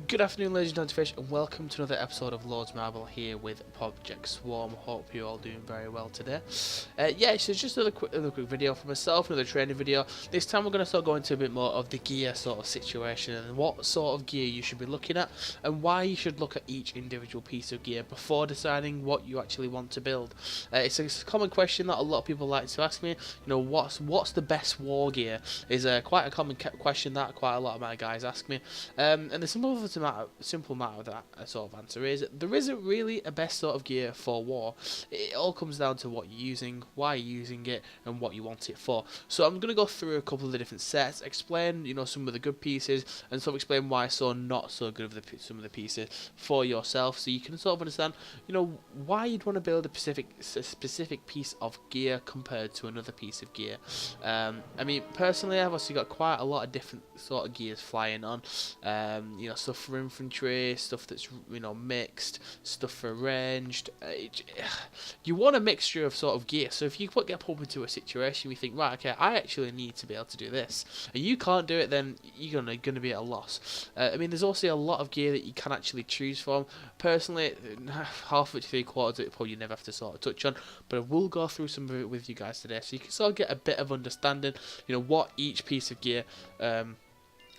Good afternoon, ladies and gentlemen, and welcome to another episode of Lords Marble here with Project Swarm. Hope you're all doing very well today. So just another quick video for myself, another training video. This time we're going to start going into a bit more of the gear sort of situation and what sort of gear you should be looking at and why you should look at each individual piece of gear before deciding what you actually want to build. It's a common question that a lot of people like to ask me. You know, what's the best war gear? Is quite a common question that quite a lot of my guys ask me. And the simple matter of that sort of answer is there isn't really a best sort of gear for war. It all comes down to what you're using, why you're using it, and what you want it for. So I'm going to go through a couple of the different sets, explain some of the good pieces, and sort of explain why not so good of some of the pieces for yourself, so you can sort of understand why you'd want to build a specific piece of gear compared to another piece of gear. I mean, personally, I've also got quite a lot of different sort of gears flying on. Stuff for infantry, stuff that's mixed, stuff for ranged. You want a mixture of sort of gear. So if you get pulled into a situation, you think, right, okay, I actually need to be able to do this, and you can't do it, then you're gonna be at a loss. I mean, there's also a lot of gear that you can actually choose from. Personally, half of it to 3/4 of it probably you never have to sort of touch on, but I will go through some of it with you guys today, so you can sort of get a bit of understanding, what each piece of gear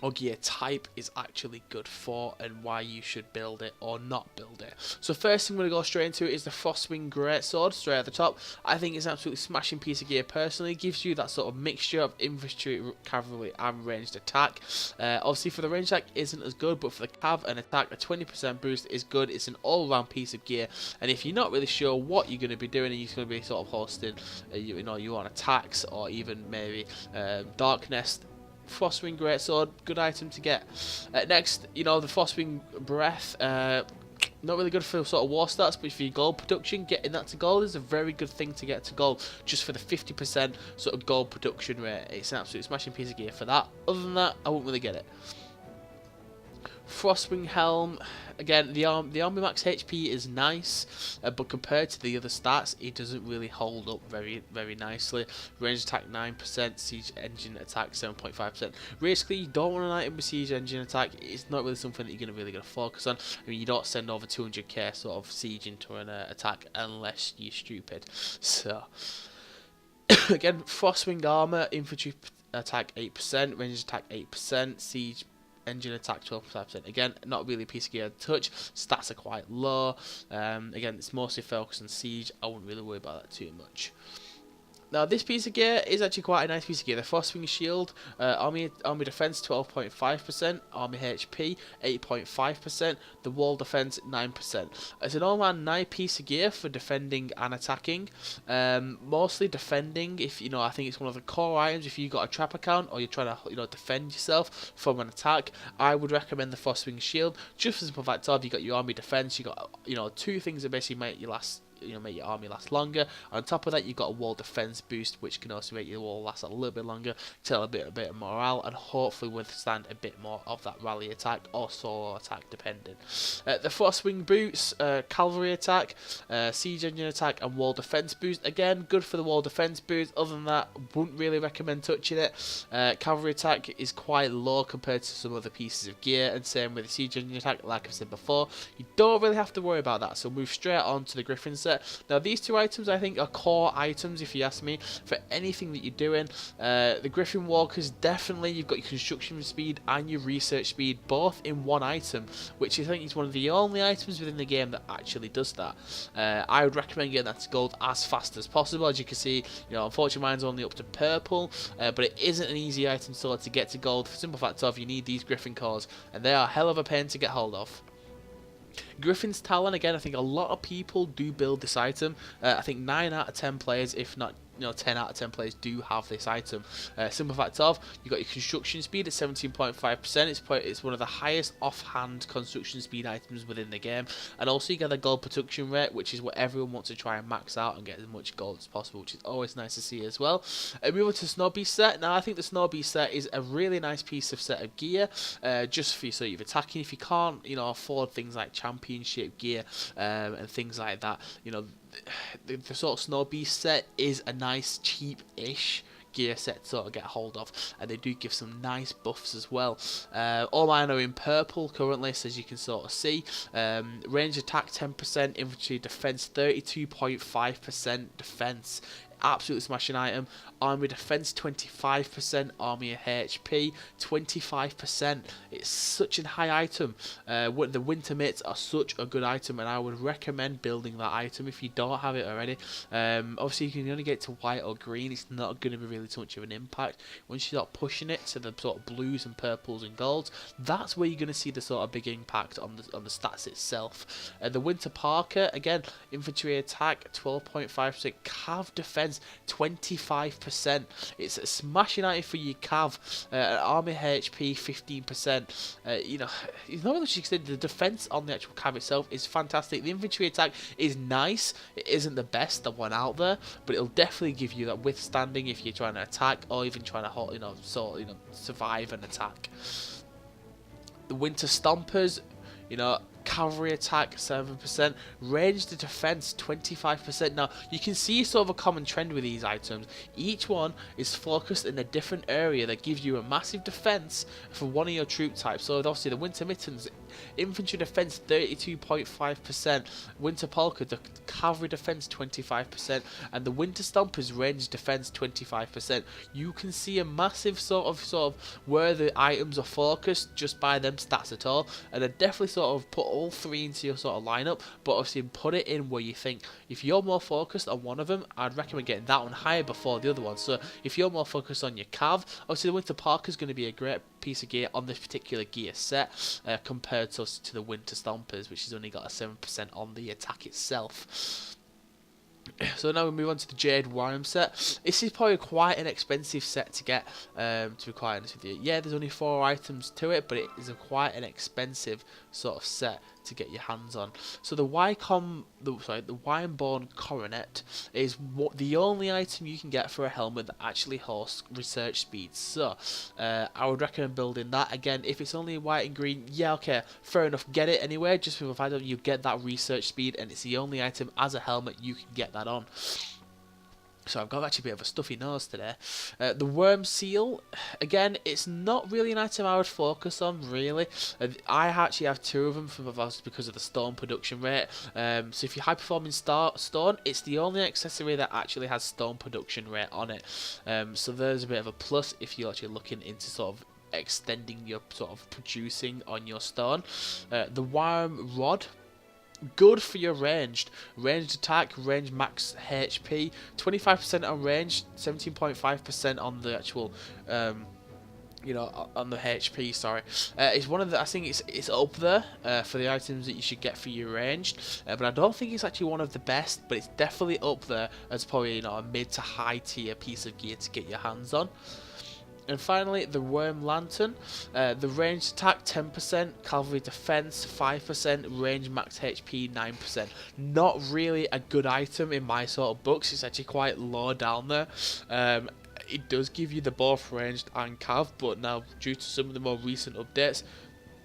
or gear type is actually good for and why you should build it or not build it. So first thing I'm going to go straight into is the Frostwing Greatsword, straight at the top. I think it's an absolutely smashing piece of gear personally. It gives you that sort of mixture of infantry, cavalry and ranged attack. Obviously for the ranged attack isn't as good, but for the cav and attack, a 20% boost is good. It's an all-round piece of gear, and if you're not really sure what you're going to be doing and you're going to be sort of hosting, you want attacks or even maybe Dark Nest, Frostwing Greatsword, good item to get. Next, the Frostwing Breath, not really good for sort of war stats, but for your gold production, getting that to gold is a very good thing to get to gold, just for the 50% sort of gold production rate. It's an absolute smashing piece of gear for that. Other than that, I won't really get it. Frostwing Helm, again, the army max HP is nice, but compared to the other stats, it doesn't really hold up very nicely. Range attack 9%, siege engine attack 7.5%. Basically, you don't want an item with siege engine attack. It's not really something that you're really going to focus on. I mean, you don't send over 200k sort of siege into an attack unless you're stupid. So, again, Frostwing Armor, infantry attack 8%, range attack 8%, siege engine attack 12%. Again, not really a piece of gear to touch. Stats are quite low. Again, it's mostly focused on siege. I wouldn't really worry about that too much. Now, this piece of gear is actually quite a nice piece of gear. The Frostwing Shield, army defense 12.5%, army HP 8.5%, the wall defense 9%. It's an all-round nice piece of gear for defending and attacking. Mostly defending. If I think it's one of the core items. If you've got a trap account or you're trying to defend yourself from an attack, I would recommend the Frostwing Shield. Just for the simple fact of you got your army defense, you got two things that basically make your army last longer. On top of that, you've got a wall defense boost, which can also make your wall last a little bit longer, tell a bit of morale, and hopefully withstand a bit more of that rally attack or solo attack, depending. The Frostwing boots, cavalry attack, siege engine attack, and wall defense boost. Again, good for the wall defense boost. Other than that, wouldn't really recommend touching it. Cavalry attack is quite low compared to some other pieces of gear, and same with the siege engine attack. Like I said before, you don't really have to worry about that. So move straight on to the Griffin set. Now, these two items I think are core items, if you ask me, for anything that you're doing. The Griffin Walkers, definitely, you've got your construction speed and your research speed both in one item, which I think is one of the only items within the game that actually does that. I would recommend getting that to gold as fast as possible. As you can see, unfortunately mine's only up to purple, but it isn't an easy item to get to gold for the simple fact of you need these Griffin cores, and they are a hell of a pain to get hold of. Griffin's Talon, again, I think a lot of people do build this item. I think 9 out of 10 players, if not 10 out of 10 players do have this item. Simple fact of, you've got your construction speed at 17.5%. It's one of the highest offhand construction speed items within the game. And also you get the gold production rate, which is what everyone wants to try and max out and get as much gold as possible, which is always nice to see as well. Move on to Snow Beast set. Now, I think the Snow Beast set is a really nice piece of set of gear, just for so you're attacking. If you can't, afford things like championship gear and things like that, the sort of Snow Beast set is a nice cheap-ish gear set to sort of get hold of, and they do give some nice buffs as well. All mine are in purple currently, so as you can sort of see. Range attack 10%, infantry defense 32.5% defense. Absolutely smashing item. Army defense 25%, army HP 25%. It's such a high item. The winter mitts are such a good item, and I would recommend building that item if you don't have it already. Obviously you can only get to white or green. It's not going to be really too much of an impact. Once you start pushing it to the sort of blues and purples and golds, that's where you're going to see the sort of big impact on the stats itself. The winter parka, again, infantry attack 12.5%, cav defense 25%. It's a smashing item for your cav. Army HP 15%. You know, it's not really much extended. The defense on the actual cav itself is fantastic. The infantry attack is nice. It isn't the best one out there, but it'll definitely give you that withstanding if you're trying to attack or even trying to hold, survive an attack. The winter stompers, cavalry attack 7%, ranged defense 25%. Now you can see sort of a common trend with these items. Each one is focused in a different area that gives you a massive defense for one of your troop types. So obviously the winter mittens, infantry defense 32.5%, winter polka, the cavalry defense 25%, and the winter stompers ranged defense 25%. You can see a massive sort of where the items are focused just by them stats at all, and I definitely sort of put all three into your sort of lineup, but obviously put it in where you think. If you're more focused on one of them, I'd recommend getting that one higher before the other one. So if you're more focused on your cav, obviously the winter parka is going to be a great piece of gear on this particular gear set compared to the winter stompers, which has only got a 7% on the attack itself. So now we move on to the Jade Worm set. This is probably quite an expensive set to get, to be quite honest with you. Yeah, there's only 4 items to it, but it is quite an expensive sort of set to get your hands on. So the Wyomborn Coronet is the only item you can get for a helmet that actually hosts research speed. So I would recommend building that. Again, if it's only white and green, yeah, okay, fair enough, get it anyway. Just with item, you get that research speed, and it's the only item as a helmet you can get that on. So I've got actually a bit of a stuffy nose today. The Worm Seal, again, it's not really an item I would focus on, really. I actually have 2 of them because of the stone production rate. So if you're high performing stone, it's the only accessory that actually has stone production rate on it. So there's a bit of a plus if you're actually looking into sort of extending your sort of producing on your stone. The Worm Rod, good for your ranged attack, range max HP, 25% on range, 17.5% on the actual on the HP, sorry. It's one of the, I think it's up there for the items that you should get for your ranged, but I don't think it's actually one of the best, but it's definitely up there as probably a mid to high tier piece of gear to get your hands on. And finally, the Worm Lantern, the ranged attack 10%, cavalry defense 5%, range max HP 9%. Not really a good item in my sort of books. It's actually quite low down there. It does give you the both ranged and cav, but now due to some of the more recent updates,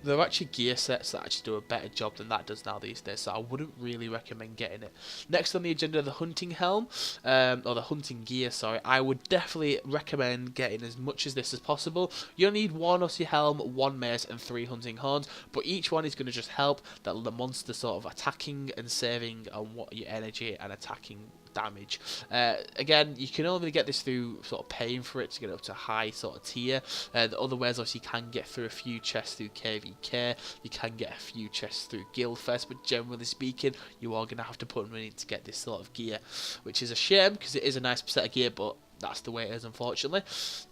there are actually gear sets that actually do a better job than that does now these days, so I wouldn't really recommend getting it. Next on the agenda, the Hunting Helm, or the Hunting Gear, sorry. I would definitely recommend getting as much as this as possible. You'll need 1 Ussie Helm, 1 Mace, and 3 Hunting Horns, but each one is going to just help that the monster sort of attacking and saving on what your energy and attacking damage. Again, you can only get this through sort of paying for it to get up to high sort of tier. The other ways, obviously, you can get through a few chests through KVK, you can get a few chests through Guildfest, but generally speaking, you are going to have to put money to get this sort of gear, which is a shame because it is a nice set of gear, but that's the way it is, unfortunately.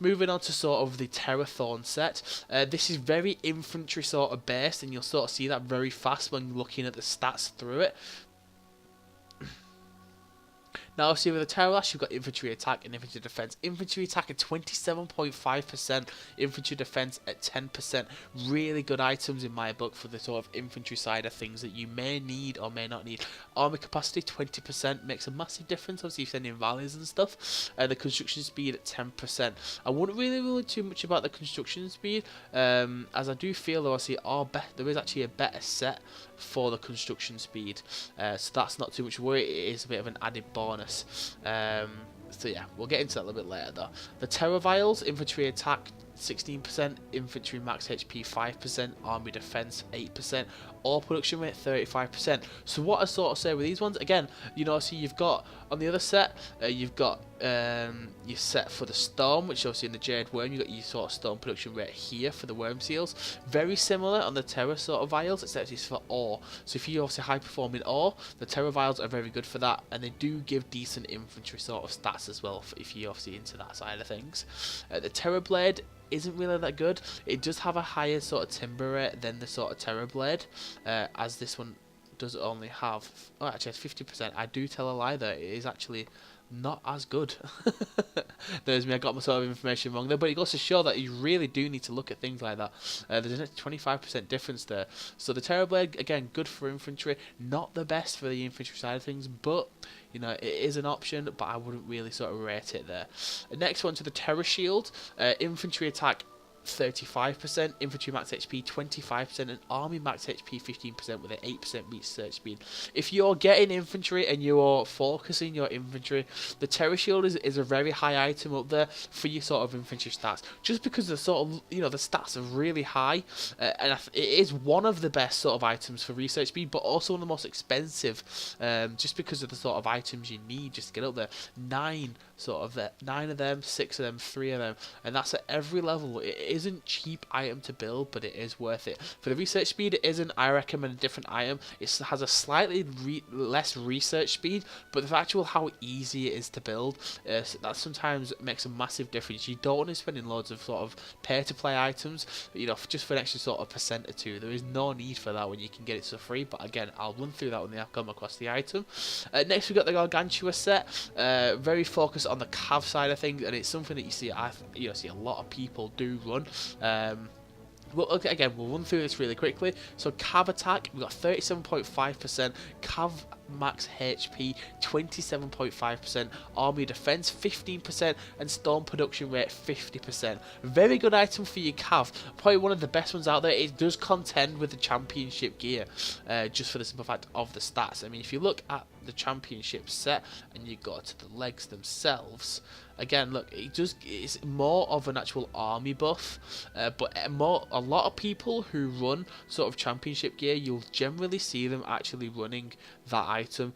Moving on to sort of the Terrathorn set. This is very infantry sort of based, and you'll sort of see that very fast when looking at the stats through it. Now, obviously, with the Terralash, you've got infantry attack and infantry defense. Infantry attack at 27.5%, infantry defense at 10%. Really good items in my book for the sort of infantry side of things that you may need or may not need. Army capacity 20% makes a massive difference, obviously, if you're sending valleys and stuff. The construction speed at 10%. I wouldn't really worry too much about the construction speed, as I do feel obviously there is actually a better set for the construction speed, so that's not too much worry. It is a bit of an added bonus. So yeah, we'll get into that a little bit later though. The Terror Vials, infantry attack 16%, infantry max HP 5%, army defense 8%, all production rate 35%. So what I sort of say with these ones, again, you know, so you've got on the other set, you've got your set for the Storm, which obviously in the Jade Worm, you've got your sort of Storm production rate here for the Worm Seals. Very similar on the Terror sort of Vials, except it's for ore. So if you obviously high performing ore, the Terror Vials are very good for that, and they do give decent infantry sort of stats as well, if you're obviously into that side of things. The Terror Blade isn't really that good. It does have a higher sort of timber rate than the sort of Terror Blade, as this one does only have, oh actually it's 50%. I do tell a lie there, it is actually not as good. There's me, I got my sort of information wrong there, but it goes to show that you really do need to look at things like that. There's a 25% difference there. So the Terror Blade, again, good for infantry, not the best for the infantry side of things, but you know, it is an option, but I wouldn't really sort of rate it there. Next one to the Terror Shield, infantry attack 35%, infantry max HP 25%, and army max HP 15% with an 8% research speed. If you're getting infantry and you're focusing your infantry, the Terror Shield is a very high item up there for your sort of infantry stats, just because the sort of, you know, the stats are really high, and it is one of the best sort of items for research speed, but also one of the most expensive, just because of the sort of items you need just to get up there. 9 of them, 6 of them, 3 of them, and that's at every level. It isn't cheap item to build, but it is worth it. For the research speed, it isn't. I recommend a different item. It has a slightly less research speed, but the actual how easy it is to build, that sometimes makes a massive difference. You don't want to be spending loads of sort of pay-to-play items, you know, just for an extra sort of % or 2. There is no need for that when you can get it for free, but again, I'll run through that when I come across the item. Next, we've got the Gargantua set, very focused on the Cav side of things, and it's something that you see a lot of people do run. Well, okay, again, we'll run through this really quickly. So Cav attack, we've got 37.5%, Cav max HP 27.5%, army defense 15%, and storm production rate 50%. Very good item for your Cav. Probably one of the best ones out there. It does contend with the championship gear, just for the simple fact of the stats. I mean, if you look at the championship set and you go to the legs themselves, again, look, it's more of an actual army buff, but a lot of people who run sort of championship gear, you'll generally see them actually running that item,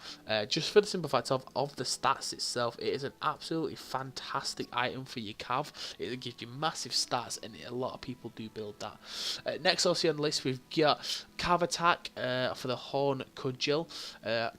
just for the simple fact of the stats itself. It is an absolutely fantastic item for your Cav. It gives you massive stats, and a lot of people do build that. Next, also on the list, we've got Cav attack for the Horn Cudgel,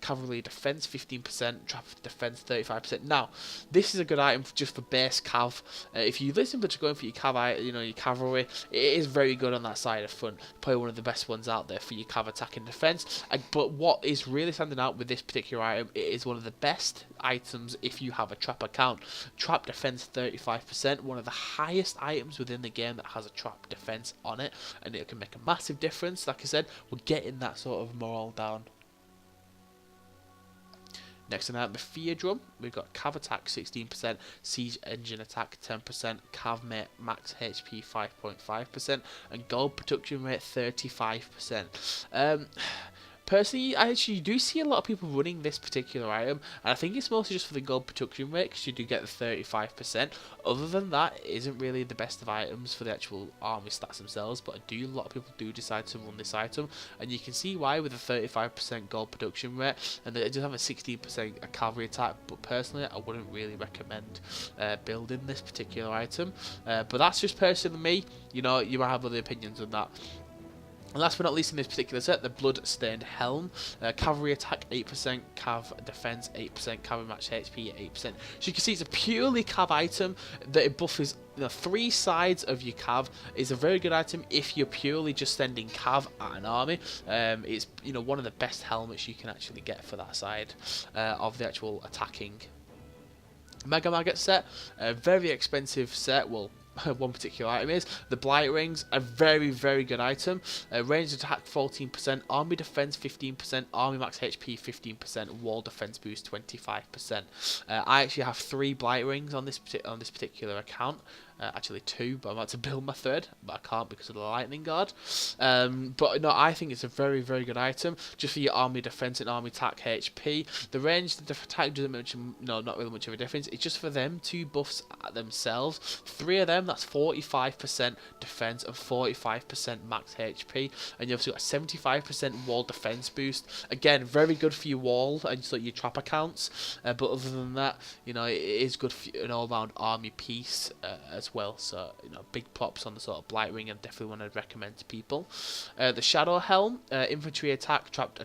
cavalry defense 15%, trap defense 35%. Now, this is a good item just for base Cav. If you listen but you're going for your Cav, you know, your cavalry, it is very good on that side of front. Probably one of the best ones out there for your Cav attack and defense. But what is really standing out with this particular item, it is one of the best items if you have a trap account. Trap defense 35%, one of the highest items within the game that has a trap defense on it, and it can make a massive difference. Like I said, we're getting that sort of morale down. Next on that, the Fear Drum, we've got Cav attack 16%, Siege Engine attack 10%, Cav max HP 5.5%, and gold production rate 35%. Personally, I actually do see a lot of people running this particular item, and I think it's mostly just for the gold production rate, because you do get the 35%. Other than that, it isn't really the best of items for the actual army stats themselves, but a lot of people do decide to run this item, and you can see why with a 35% gold production rate, and it does have a 16% cavalry attack, but personally, I wouldn't really recommend building this particular item. But that's just personally me. You know, you might have other opinions on that. And last but not least in this particular set, the Blood-Stained Helm. Cavalry attack 8%, Cav defense 8%, Cavalry match HP 8%. So you can see it's a purely Cav item that it buffs the 3 sides of your Cav. Is a very good item if you're purely just sending Cav at an army. It's, you know, one of the best helmets you can actually get for that side of the actual attacking. Mega Maggot set, a very expensive set. Well, one particular item is the Blight Rings, a very, very good item. Range attack 14%, army defense 15%, army max HP 15%, wall defense boost 25%. I actually have 3 Blight Rings on this particular account. Actually 2, but I'm about to build my 3rd, but I can't because of the lightning guard. But no, I think it's a very, very good item just for your army defense and army attack HP. The range, the attack doesn't much, no, not really much of a difference. It's just for them 2 buffs themselves. 3 of them, that's 45% defense and 45% max HP, and you've also got a 75% wall defense boost. Again, very good for your wall and so your trap accounts. But other than that, you know, it is good for an all-round army piece as well. So, you know, big props on the sort of Blightwing, and definitely one I'd recommend to people. The Shadow Helm, infantry attack, trap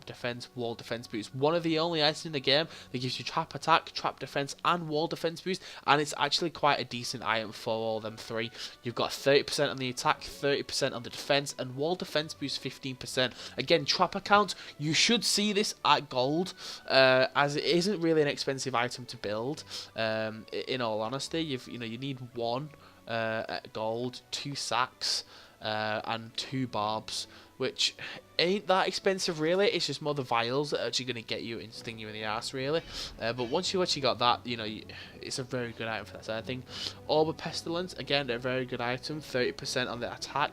defense, wall defense boost. One of the only items in the game that gives you trap attack, trap defense, and wall defense boost, and it's actually quite a decent item for all them 3. You've got 30% on the attack, 30% on the defense, and wall defense boost 15%. Again, trap account, you should see this at gold, as it isn't really an expensive item to build. In all honesty, you need 1 at gold, 2 sacks, and 2 barbs, which ain't that expensive really. It's just more the vials that are actually going to get you and sting you in the ass really. But once you actually got that, you know, it's a very good item for that side of thing. Orb of Pestilence, again, a very good item. 30% on the attack,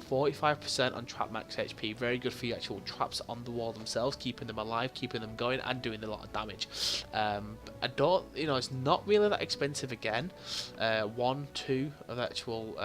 45% on trap max HP. Very good for your actual traps on the wall themselves, keeping them alive, keeping them going, and doing a lot of damage. I don't, you know, it's not really that expensive again. 1, 2 of actual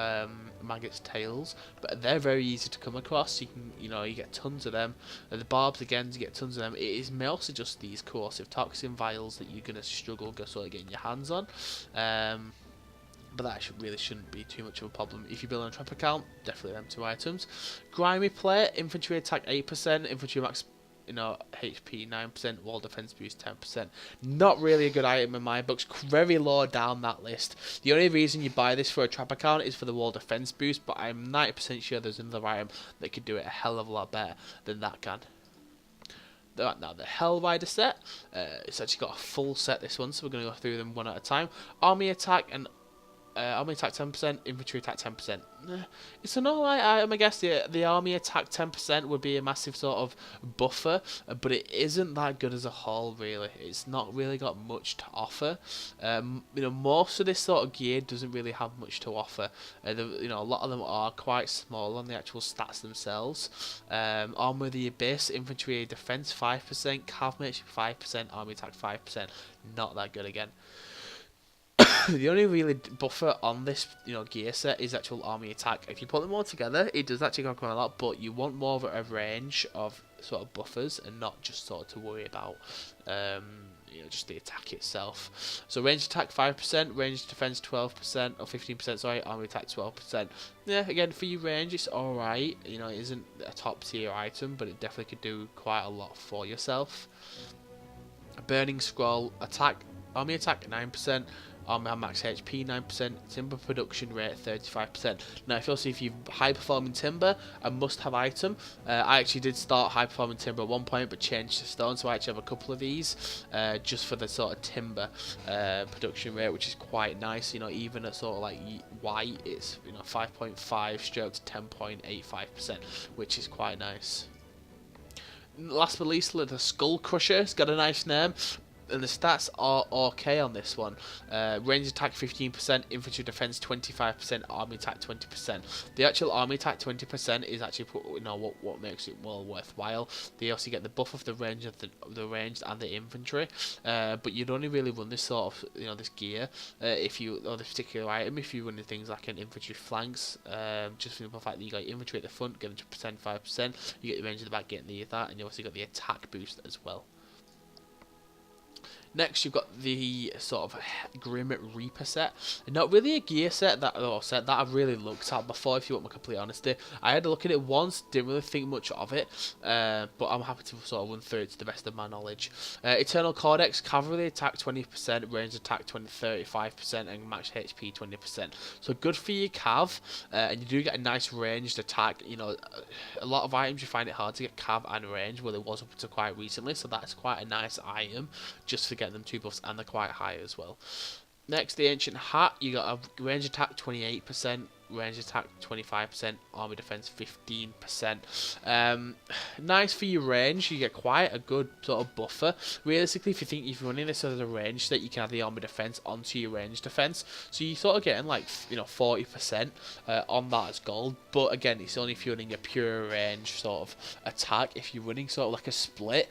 maggots tails, but they're very easy to come across. You can, you know, you get tons of them. The barbs, again, you get tons of them. It is mostly just these corrosive toxin vials that you're gonna struggle sort of getting your hands on. But that really shouldn't be too much of a problem. If you build on a trap account, definitely them 2 items. Grimy Plate, infantry attack 8%, infantry max, you know, HP 9%, wall defense boost 10%. Not really a good item in my books. Very low down that list. The only reason you buy this for a trap account is for the wall defense boost, but I'm 90% sure there's another item that could do it a hell of a lot better than that can. Now, the Hellrider set, it's actually got a full set, this one, so we're going to go through them one at a time. Army attack and army attack 10%, infantry attack 10%. It's an alright item, I guess. The army attack 10% would be a massive sort of buffer, but it isn't that good as a whole, really. It's not really got much to offer. You know, most of this sort of gear doesn't really have much to offer. You know, a lot of them are quite small on the actual stats themselves. Armor of the Abyss, infantry defense 5%, cavalry 5%, army attack 5%. Not that good again. The only really buffer on this, you know, gear set is actual army attack. If you put them all together, it does actually go quite a lot, but you want more of a range of sort of buffers and not just sort of to worry about, you know, just the attack itself. So range attack 5%, range defense 12% or 15%. Sorry, army attack 12%. Yeah, again for your range, it's all right. You know, it isn't a top tier item, but it definitely could do quite a lot for yourself. Burning Scroll attack, army attack 9%. Armor max HP 9%, timber production rate 35%. Now, if you high performing timber, a must have item. I actually did start high performing timber at one point, but changed to stone, so I actually have a couple of these just for the sort of timber production rate, which is quite nice. You know, even at sort of like white, it's, you know, 5.5 straight to 10.85%, which is quite nice. Last but not least, the Skull Crusher. It's got a nice name. And the stats are okay on this one. Range attack 15%, infantry defense 25%, army attack 20%. The actual army attack 20% is actually, you know, what makes it more worthwhile. They also get the buff of the range of the ranged and the infantry. But you'd only really run this sort of, you know, this gear if you, or this particular item, if you run things like an infantry flanks. Just for the fact that you got infantry at the front, getting 5%. You get the range at the back, getting that, and you also got the attack boost as well. Next, you've got the sort of Grim Reaper set. Not really a gear set that I've really looked at before, if you want my complete honesty. I had a look at it once, didn't really think much of it, but I'm happy to sort of run through it to the best of my knowledge. Eternal Codex, cavalry attack 20%, range attack 35%, and max HP 20%. So good for your cav, and you do get a nice ranged attack. You know, a lot of items you find it hard to get cav and range, well, it was up to quite recently, so that's quite a nice item just to get them 2 buffs, and they're quite high as well. Next, the Ancient Hat. You got a range attack 28%, range attack 25%, army defense 15%. Nice for your range. You get quite a good sort of buffer. Realistically, if you're running this as a range that you can have the army defense onto your range defense, so you sort of getting like 40% on that as gold. But again, it's only if you're running a pure range sort of attack. If you're running sort of like a split,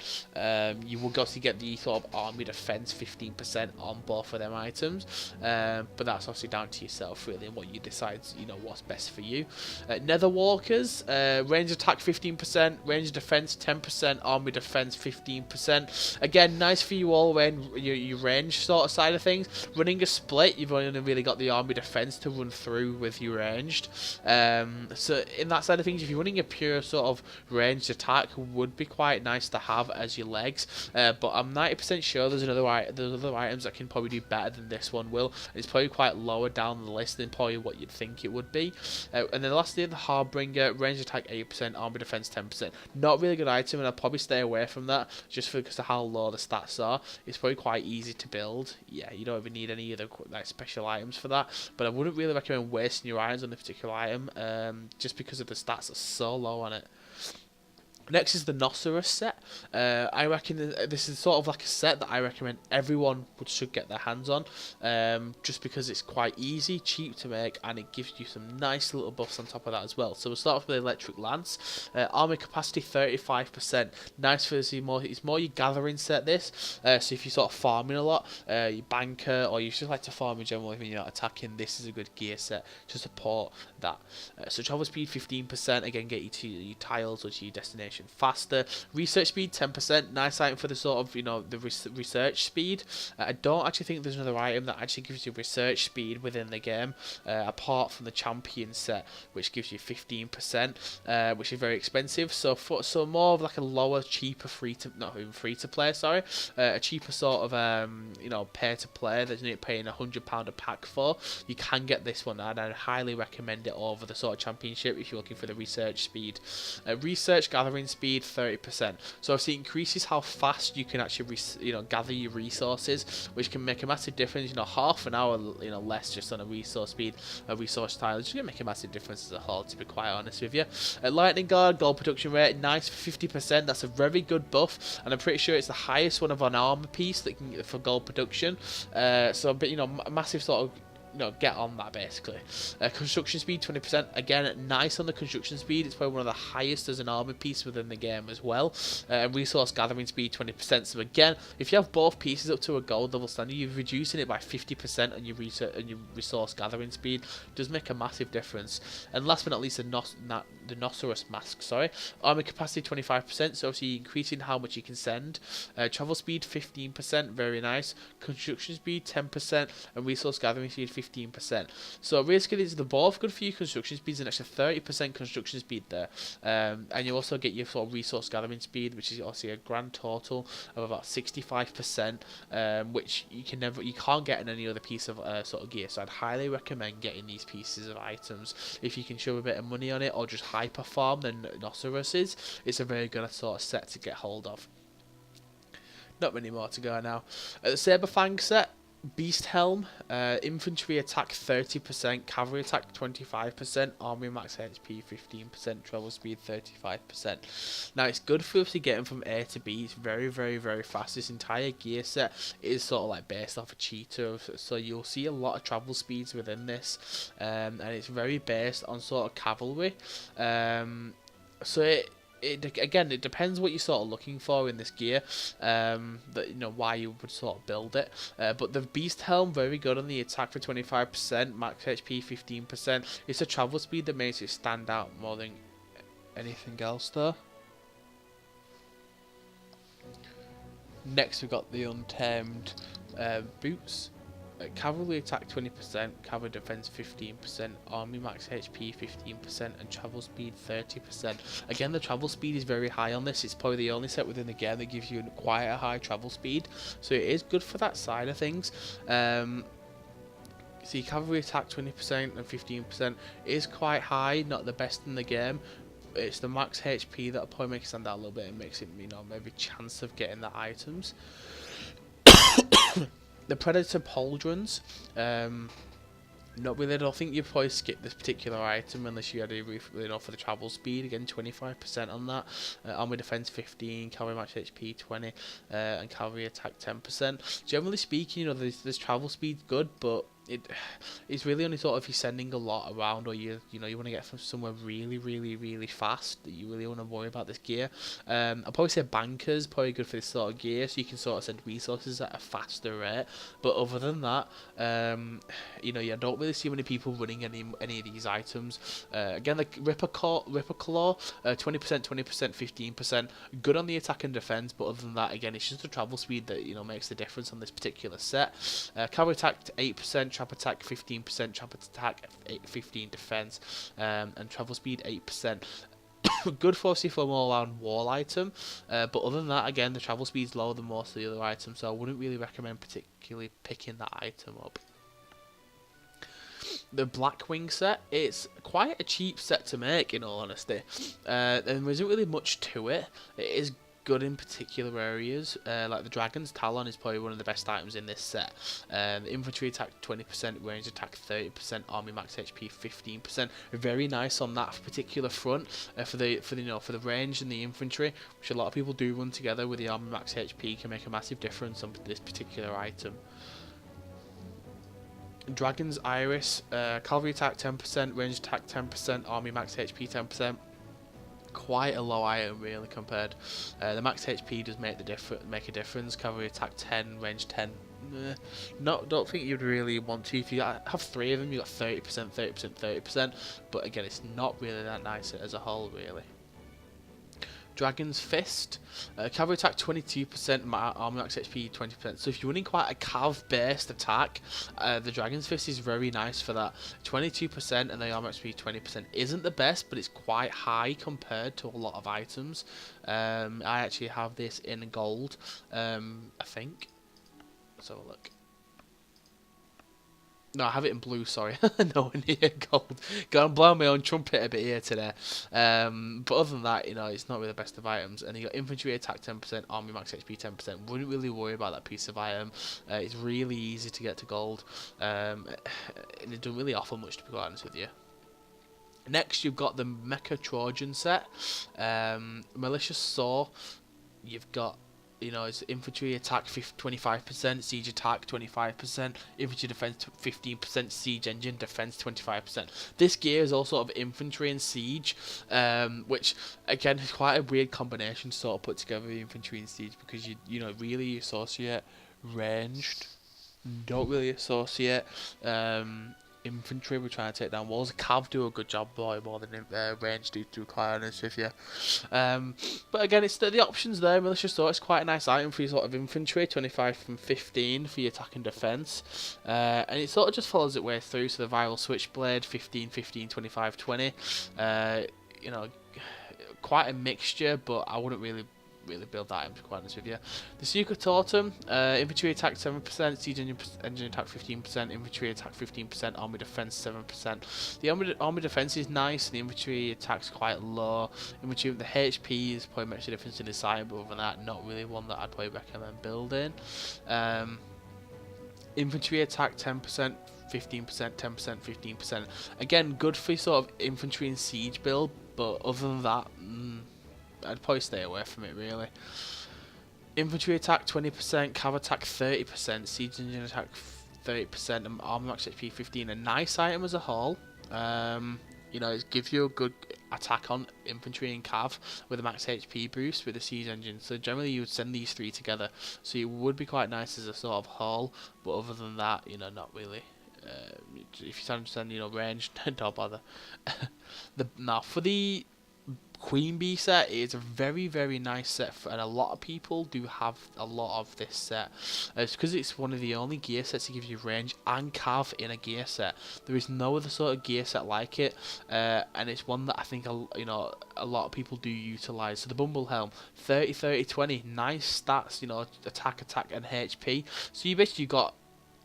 you will obviously get the sort of army defense 15% on both of them items. But that's obviously down to yourself really, and what you decide, what's best for you. Netherwalkers, range attack 15%, range defense 10%, army defense 15%. Again, nice for you all when your range sort of side of things. Running a split, you've only really got the army defense to run through with your ranged. So in that side of things, if you're running a pure sort of ranged attack, would be quite nice to have as your legs. But I'm 90% sure there's other items that can probably do better than this one will. It's probably quite lower down the list than probably what you'd think it would be. And then lastly, the Harbinger, range attack 8%, armor defense 10%. Not really good item, and I'll probably stay away from that just because of how low the stats are. It's probably quite easy to build. Yeah, you don't even need any other special items for that. But I wouldn't really recommend wasting your items on this particular item, just because of the stats are so low on it. Next is the Noceros set. I reckon this is sort of like a set that I recommend everyone should get their hands on, just because it's quite easy, cheap to make, and it gives you some nice little buffs on top of that as well. So we'll start off with the Electric Lance. Armor capacity 35%. Nice for it's more your gathering set this. So if you're sort of farming a lot, you banker, or you just like to farm in general when you're not attacking, this is a good gear set to support that. So travel speed 15%. Again, get you to your tiles or to your destination faster. Research speed 10%. Nice item for the sort of the research speed. I don't actually think there's another item that actually gives you research speed within the game, apart from the champion set, which gives you 15%, which is very expensive. So more of like a lower, cheaper not even free to play, sorry, a cheaper sort of pay to play that you're paying £100 a pack for. You can get this one, and I'd highly recommend it over the sort of championship if you're looking for the research speed. Research gathering speed 30%. So obviously it increases how fast you can actually gather your resources, which can make a massive difference. Half an hour less just on a resource speed, a resource tile, it's going to make a massive difference as a whole, to be quite honest with you. Lightning Guard, gold production rate, nice for 50%. That's a very good buff, and I'm pretty sure it's the highest one of an armor piece that can get for gold production. So a bit, massive sort of get on that basically. Construction speed 20%. Again, nice on the construction speed. It's probably one of the highest as an armor piece within the game as well. Resource gathering speed 20%. So again, if you have both pieces up to a gold level standard, you're reducing it by 50% on your resource gathering speed. It does make a massive difference. And last but not least, the Noceros mask. Sorry, armor capacity 25%. So obviously increasing how much you can send. Travel speed 15%. Very nice. Construction speed 10%, and resource gathering speed 15%. So basically, they're both good for your construction speeds, an extra 30% construction speed there, and you also get your sort of resource gathering speed, which is obviously a grand total of about 65%, which you can't get in any other piece of sort of gear. So I'd highly recommend getting these pieces of items if you can show a bit of money on it, or just hyper farm than Noceros is. It's a very good sort of set to get hold of. Not many more to go now. The Saberfang set. Beast Helm, infantry attack 30%, cavalry attack 25%, army max HP 15%, travel speed 35%. Now it's good for us to get from A to B. It's very, very, very fast. This entire gear set is sort of like based off a cheetah, so you'll see a lot of travel speeds within this, and it's very based on sort of cavalry. So again, it depends what you're sort of looking for in this gear, why you would sort of build it. But the Beast Helm, very good on the attack for 25%, max HP 15%. It's a travel speed that makes it stand out more than anything else though. Next we've got the Untamed boots. Cavalry attack 20%, cavalry defense 15%, army max HP 15%, and travel speed 30%. Again, the travel speed is very high on this. It's probably the only set within the game that gives you quite a high travel speed, so it is good for that side of things. See, cavalry attack 20% and 15% is quite high, not the best in the game. It's the max HP that probably makes it stand out a little bit and makes it, maybe chance of getting the items. The Predator Pauldrons, Not really. I don't think you probably skip this particular item unless you had a for the travel speed. Again, 25% on that. Army defense 15, cavalry max HP 20, and cavalry attack 10%. Generally speaking, this travel speed good, but it's really only sort of if you're sending a lot around, or you want to get from somewhere really, really, really fast, that you really want to worry about this gear. I'd probably say bankers probably good for this sort of gear, so you can sort of send resources at a faster rate. But other than that, I don't really see many people running any of these items. Again, like Ripper Claw, 20%, 15%, good on the attack and defense. But other than that, again, it's just the travel speed that makes the difference on this particular set. Cavalry attack 8%. Trap attack 15%, trap attack 15 defense, and travel speed 8%. Good for a all-round wall item, but other than that, again, the travel speed is lower than most of the other items, so I wouldn't really recommend particularly picking that item up. The Blackwing set, it's quite a cheap set to make, in all honesty. There isn't really much to it. It is good in particular areas, like the Dragon's Talon is probably one of the best items in this set. Infantry attack 20%, range attack 30%, army max HP 15%. Very nice on that particular front for the range and the infantry, which a lot of people do run together with the army max HP, can make a massive difference on this particular item. Dragon's Iris, cavalry attack 10%, range attack 10%, army max HP 10%. Quite a low item really compared. The max HP does make a difference. Cavalry attack 10, range 10. Don't think you'd really want to. If you have 3 of them, you got 30%, 30%, 30%. But again, it's not really that nice as a whole, really. Dragon's Fist, cavalry attack 22%, armor max HP 20%. So if you're running quite a cav based attack, the Dragon's Fist is very nice for that. 22% and the armor max HP 20% isn't the best, but it's quite high compared to a lot of items. I actually have this in gold, I think. Let's have a look. No, I have it in blue, sorry. No, near gold. I'm blowing my own trumpet a bit here today. But other than that, it's not really the best of items. And you got infantry attack 10%, army max HP 10%. Wouldn't really worry about that piece of item. It's really easy to get to gold. And it doesn't really offer much, to be quite honest with you. Next, you've got the Mecha Trojan set. Malicious Saw. You've got it's infantry attack 25%, siege attack 25%, infantry defense 15%, siege engine defense 25%. This gear is all sort of infantry and siege, which again is quite a weird combination to sort of put together, infantry and siege, because you really associate ranged, don't really associate infantry. We're trying to take down walls. Cav do a good job more than range do, to be quite honest with you. But again, it's the options there. Malicious Saw is quite a nice item for your sort of infantry, 25 from 15 for your attack and defense, and it sort of just follows its way through. So the Viral Switchblade 15, 15, 25, 20. Quite a mixture, but I wouldn't really build that, to be quite honest with you. The Secret Totem, infantry attack 7%, siege engine attack 15%, infantry attack 15%, army defense 7%. The army defense is nice, and the infantry attack's quite low. Infantry, the HP is probably makes a difference in the side, but other than that, not really one that I'd probably recommend building. Infantry attack 10%, 15%, 10%, 15%. Again, good for sort of infantry and siege build, but other than that, I'd probably stay away from it, really. Infantry attack 20%, cav attack 30%, siege engine attack 30%, and armor max HP 15. A nice item as a whole. It gives you a good attack on infantry and cav with a max HP boost with a siege engine. So generally you would send these 3 together. So it would be quite nice as a sort of whole. But other than that, not really. If you send range, don't bother. Now for the Queen Bee set, is a very, very nice set, and a lot of people do have a lot of this set. It's because it's one of the only gear sets that gives you range and cav in a gear set. There is no other sort of gear set like it, and it's one that I think a lot of people do utilize. So the Bumble Helm, 30, 30, 20, nice stats. Attack, and HP. So you basically got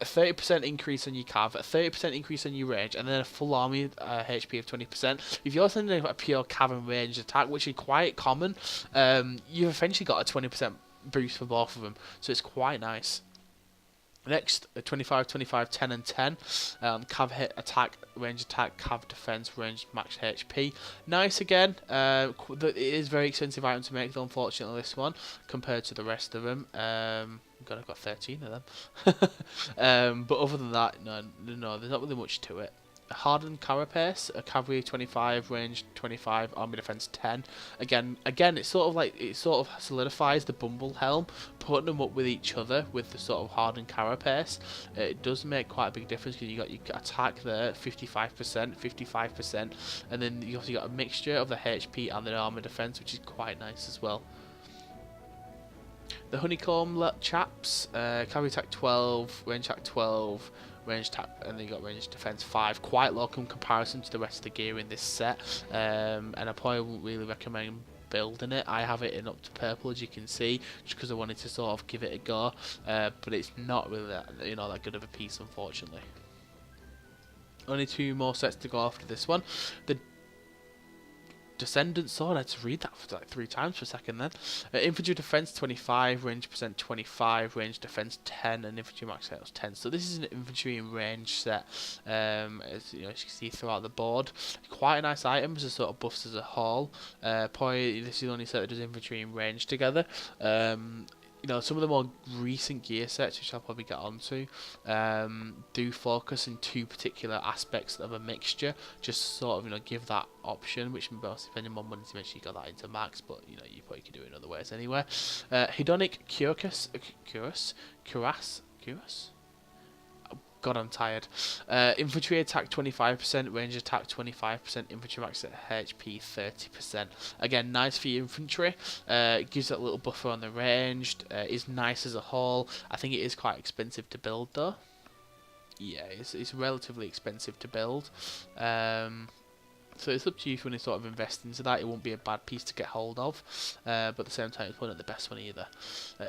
a 30% increase on your cav, a 30% increase on your range, and then a full army HP of 20%. If you're sending a pure cav and range attack, which is quite common, you've essentially got a 20% boost for both of them, so it's quite nice. Next, 25, 25, 10 and 10. Cav hit, attack, range attack, cav defense, range max HP. Nice again. It is very expensive item to make though, unfortunately, this one, compared to the rest of them. God, I've got 13 of them. But other than that, no, there's not really much to it. Hardened Carapace, a cavalry 25, range 25, army defense 10. Again, it sort of solidifies the Bumble Helm, putting them up with each other with the sort of hardened Carapace. It does make quite a big difference because you got your attack there 55%, 55%, and then you also got a mixture of the HP and the armor defense, which is quite nice as well. The Honeycomb chaps, cavalry attack 12, range attack 12. Range attack, and then you got range defense 5. Quite low in comparison to the rest of the gear in this set, and I probably wouldn't really recommend building it. I have it in up to purple, as you can see, just because I wanted to sort of give it a go, but it's not really that, that good of a piece, unfortunately. Only 2 more sets to go after this one. The Descendant Sword, I had to read that for like 3 times for a second then. Infantry defense 25, range percent 25, range defense 10, and infantry max sales 10. So this is an infantry and range set, as you can see throughout the board. Quite a nice item as a sort of buffs as a whole. Probably this is the only set that does infantry and range together. Some of the more recent gear sets, which I'll probably get onto, do focus in 2 particular aspects of a mixture, just sort of, give that option, which depending on money to make sure you got that into max, but, you probably can do it in other ways anyway. Hedonic Cuirass? God, I'm tired. Infantry attack 25%, range attack 25%, infantry max HP 30%. Again, nice for your infantry. It gives that little buffer on the ranged. Is nice as a whole. I think it is quite expensive to build though. Yeah, it's relatively expensive to build. So it's up to you if you want to sort of invest into that. It won't be a bad piece to get hold of, but at the same time it's probably not the best one either.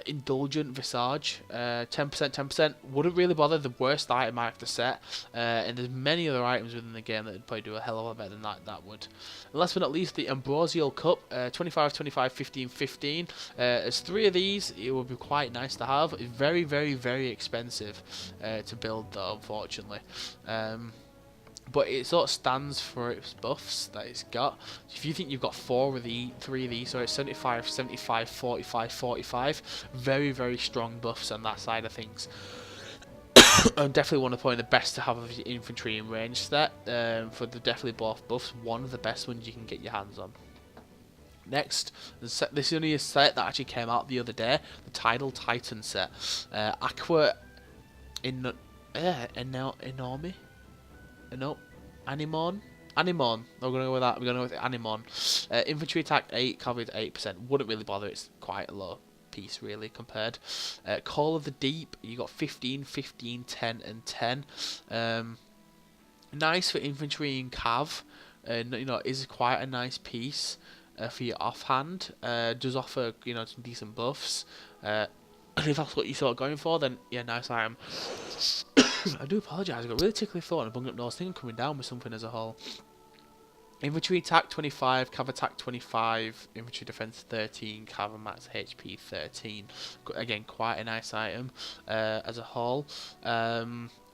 Indulgent Visage, 10%, 10%. Wouldn't really bother. The worst item I have to set, and there's many other items within the game that would probably do a hell of a lot better than that would. And last but not least, the Ambrosial Cup, 25, 25, 15, 15. There's 3 of these. It would be quite nice to have. It's very, very, very expensive to build though, unfortunately. But it sort of stands for its buffs that it's got. So if you think you've got 3 of these, so it's 75, 75, 45, 45. Very, very strong buffs on that side of things. I definitely want to point the best to have of your infantry and range set. For the definitely both buffs, one of the best ones you can get your hands on. Next, this is only a set that actually came out the other day, the Tidal Titan set. Aqua Enorme? No, Animon. We're going to go with that. We're going to go with Animon. Infantry attack 8, cavalry 8%. Wouldn't really bother. It's quite a low piece, really, compared. Call of the Deep. You got 15, 15, 10, and 10. Nice for infantry and cav. Is quite a nice piece for your offhand. Does offer some decent buffs. If that's what you're sort of going for, then yeah, nice item. I do apologise, I got really tickly throat and a bung up nose. I think I'm coming down with something as a whole. Infantry attack 25, cav attack 25, infantry defense 13, cav max HP 13. Again, quite a nice item as a whole.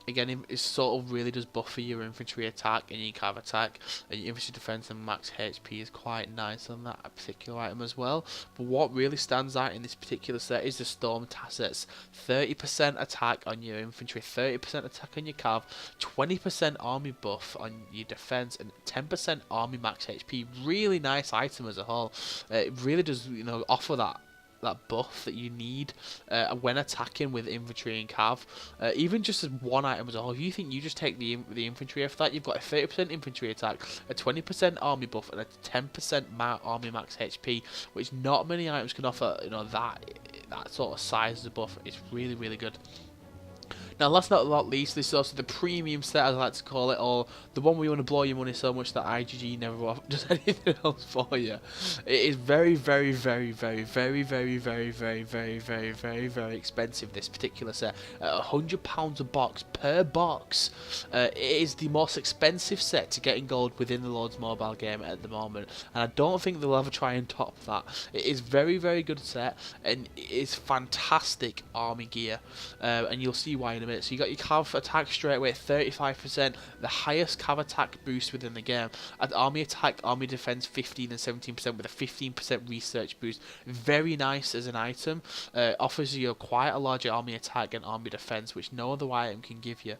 Again, it sort of really does buffer your infantry attack and your cav attack, and your infantry defense and max HP is quite nice on that particular item as well. But what really stands out in this particular set is the Storm Tassets. 30% attack on your infantry, 30% attack on your cav, 20% army buff on your defense, and 10% army max HP. Really nice item as a whole. It really does, offer that buff that you need when attacking with infantry and cav. Even just as one item as a whole, if you think you just take the infantry off that, you've got a 30% infantry attack, a 20% army buff, and a 10% army max HP, which not many items can offer. That sort of size as a buff. It's really, really good. Now, last but not least, this is also the premium set, as I like to call it, or the one where you want to blow your money so much that IGG never does anything else for you. It is very, very, very, very, very, very, very, very, very, very, very, very expensive, this particular set. At £100 a box per box. It is the most expensive set to get in gold within the Lords mobile game at the moment, and I don't think they'll ever try and top that. It is very, very good set, and it is fantastic army gear, and you'll see why in a minute. So you got your cav attack straight away at 35%, the highest cav attack boost within the game. At army attack, army defense 15 and 17% with a 15% research boost. Very nice as an item. Offers you quite a large army attack and army defense, which no other item can give you.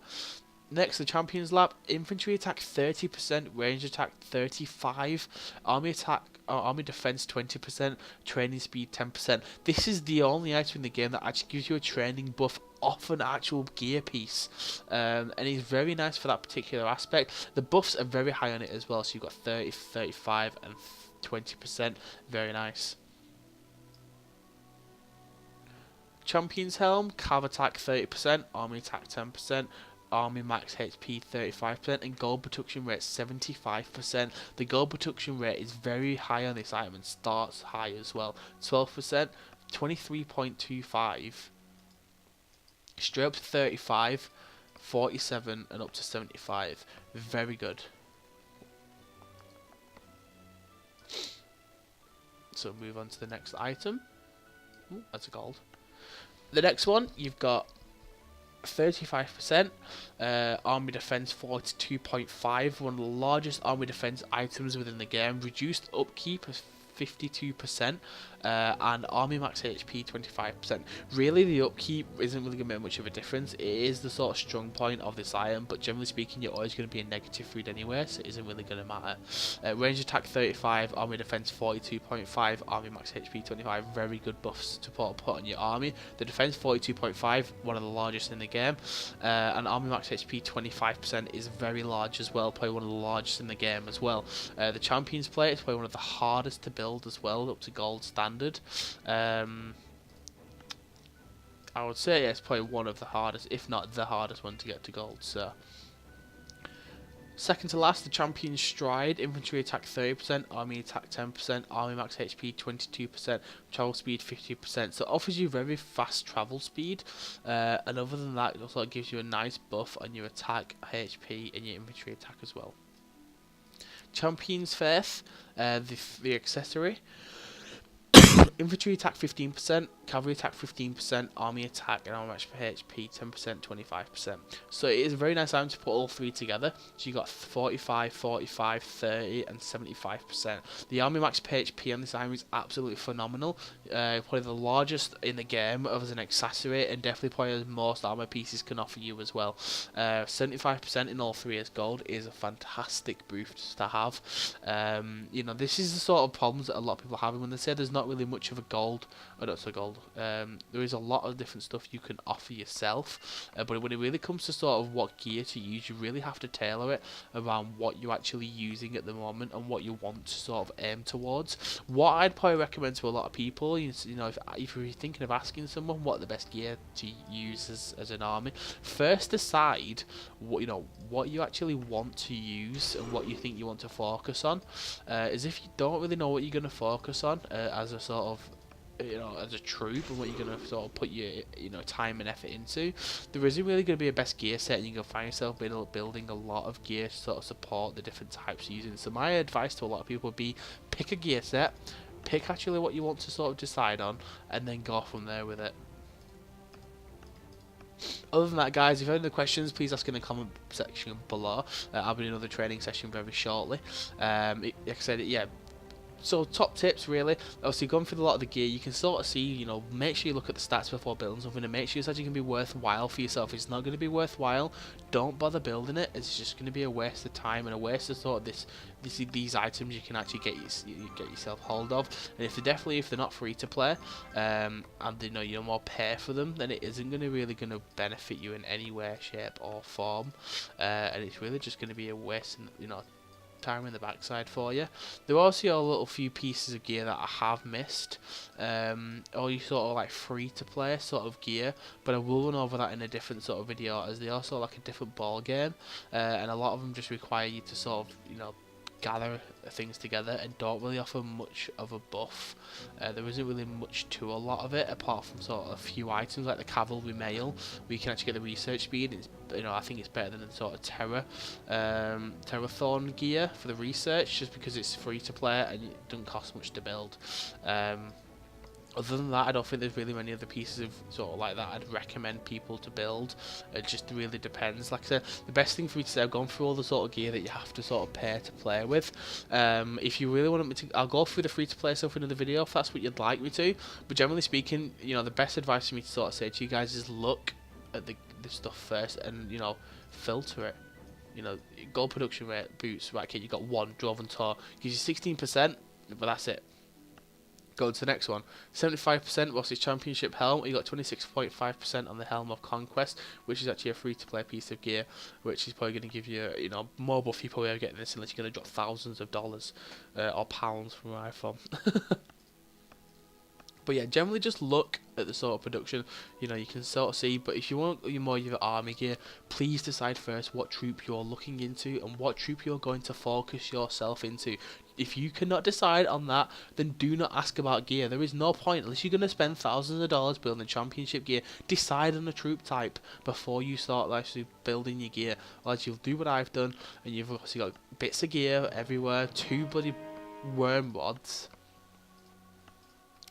Next, the Champions Lap, infantry attack 30%, range attack 35%, army attack, army defense 20%, training speed 10%. This is the only item in the game that actually gives you a training buff off an actual gear piece, and it's very nice for that particular aspect. The buffs are very high on it as well, so you've got 30, 35, and 20%. Very nice. Champions Helm, cav attack 30%, army attack 10%. Army max HP 35% and gold production rate 75%. The gold production rate is very high on this item and starts high as well. 12%, 23.25, straight up to 35, 47 and up to 75. Very good. So move on to the next item. Ooh, that's a gold. The next one, you've got 35%, army defense 42.5, one of the largest army defense items within the game. Reduced upkeep of 52%, and army max HP 25%. Really, the upkeep isn't really going to make much of a difference. It is the sort of strong point of this item, but generally speaking, you're always going to be a negative read anyway, so it isn't really going to matter. Range attack 35, army defense 42.5, army max HP 25. Very good buffs to put on your army. The defense 42.5, one of the largest in the game, and army max HP 25% is very large as well, probably one of the largest in the game as well. The Champions Plate is probably one of the hardest to build as well, up to gold standard. I would say it's probably one of the hardest, if not the hardest one to get to gold. So second to last, the Champion Stride, infantry attack 30%, army attack 10%, army max HP 22%, travel speed 50%. So it offers you very fast travel speed, and other than that, it also gives you a nice buff on your attack, HP, and your infantry attack as well. Champion's Faith, the accessory. Infantry attack 15%, cavalry attack 15%, army attack and armor match for HP 10%, 25%. So it is a very nice item to put all three together. So you got 45, 45, 30 and 75%. The army max HP on this item is absolutely phenomenal. Probably the largest in the game as an accessory, and definitely probably as most armor pieces can offer you as well. 75% in all three as gold is a fantastic boost to have. You know, this is the sort of problems that a lot of people are having when they say there's not really much of a gold, or not so gold. There is a lot of different stuff you can offer yourself, but when it really comes to sort of what gear to use, you really have to tailor it around what you're actually using at the moment and what you want to sort of aim towards. What I'd probably recommend to a lot of people is, you know, if you're thinking of asking someone what the best gear to use as an army, first decide what you actually want to use and what you think you want to focus on. As if you don't really know what you're going to focus on as a sort of, as a troop, and what you're going to sort of put your time and effort into, there isn't really going to be a best gear set, and you're going to find yourself building a lot of gear to sort of support the different types you're using. So my advice to a lot of people would be, pick a gear set, pick actually what you want to sort of decide on, and then go from there with it. Other than that, guys, if you have any questions, please ask in the comment section below. I'll be in another training session very shortly. Like I said, yeah. So top tips really, obviously going through a lot of the gear, you can sort of see, make sure you look at the stats before building something and make sure it's actually going to be worthwhile for yourself. If it's not going to be worthwhile, don't bother building it. It's just going to be a waste of time and a waste of sort of these items you can actually get yourself hold of. And if they're not free to play, and you more pay for them, then it isn't really going to benefit you in any way, shape or form, and it's really just going to be a waste, time in the backside for you. There are also a little few pieces of gear that I have missed, or you sort of like free to play sort of gear, but I will run over that in a different sort of video, as they are sort of like a different ball game, and a lot of them just require you to sort of, you know, gather things together and don't really offer much of a buff. There isn't really much to a lot of it, apart from sort of a few items like the cavalry mail, where you can actually get the research speed. It's, you know, I think it's better than the sort of Terrathorn gear for the research, just because it's free to play and it doesn't cost much to build. Other than that, I don't think there's really many other pieces of sort of like that I'd recommend people to build. It just really depends. Like I said, the best thing for me to say, I've gone through all the sort of gear that you have to sort of pay to play with. If you really want me to, I'll go through the free-to-play stuff in another video if that's what you'd like me to. But generally speaking, you know, the best advice for me to sort of say to you guys is look at the stuff first and, you know, filter it. You know, gold production rate, boots, right, okay, you got 1, Dwarven Tor, gives you 16%, but that's it. Go to the next one. 75% was his championship helm. You got 26.5% on the Helm of Conquest, which is actually a free-to-play piece of gear, which is probably going to give you, you know, more buff you probably ever getting this, unless you're going to drop thousands of dollars or pounds from iPhone. But yeah, generally just look at the sort of production, you know, you can sort of see. But if you want more of your army gear, please decide first what troop you're looking into and what troop you're going to focus yourself into. If you cannot decide on that, then do not ask about gear. There is no point, unless you're going to spend thousands of dollars building championship gear. Decide on a troop type before you start actually building your gear. Otherwise you'll do what I've done, and you've obviously got bits of gear everywhere, 2 bloody worm rods.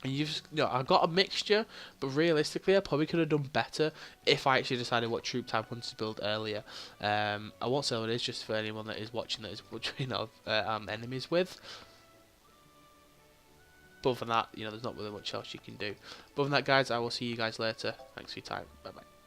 And you just, you know, I got a mixture, but realistically, I probably could have done better if I actually decided what troop type I wanted to build earlier. I won't say what it is, just for anyone that is watching that is, you know, enemies with. But other than that, you know, there's not really much else you can do. But other than that, guys, I will see you guys later. Thanks for your time. Bye bye.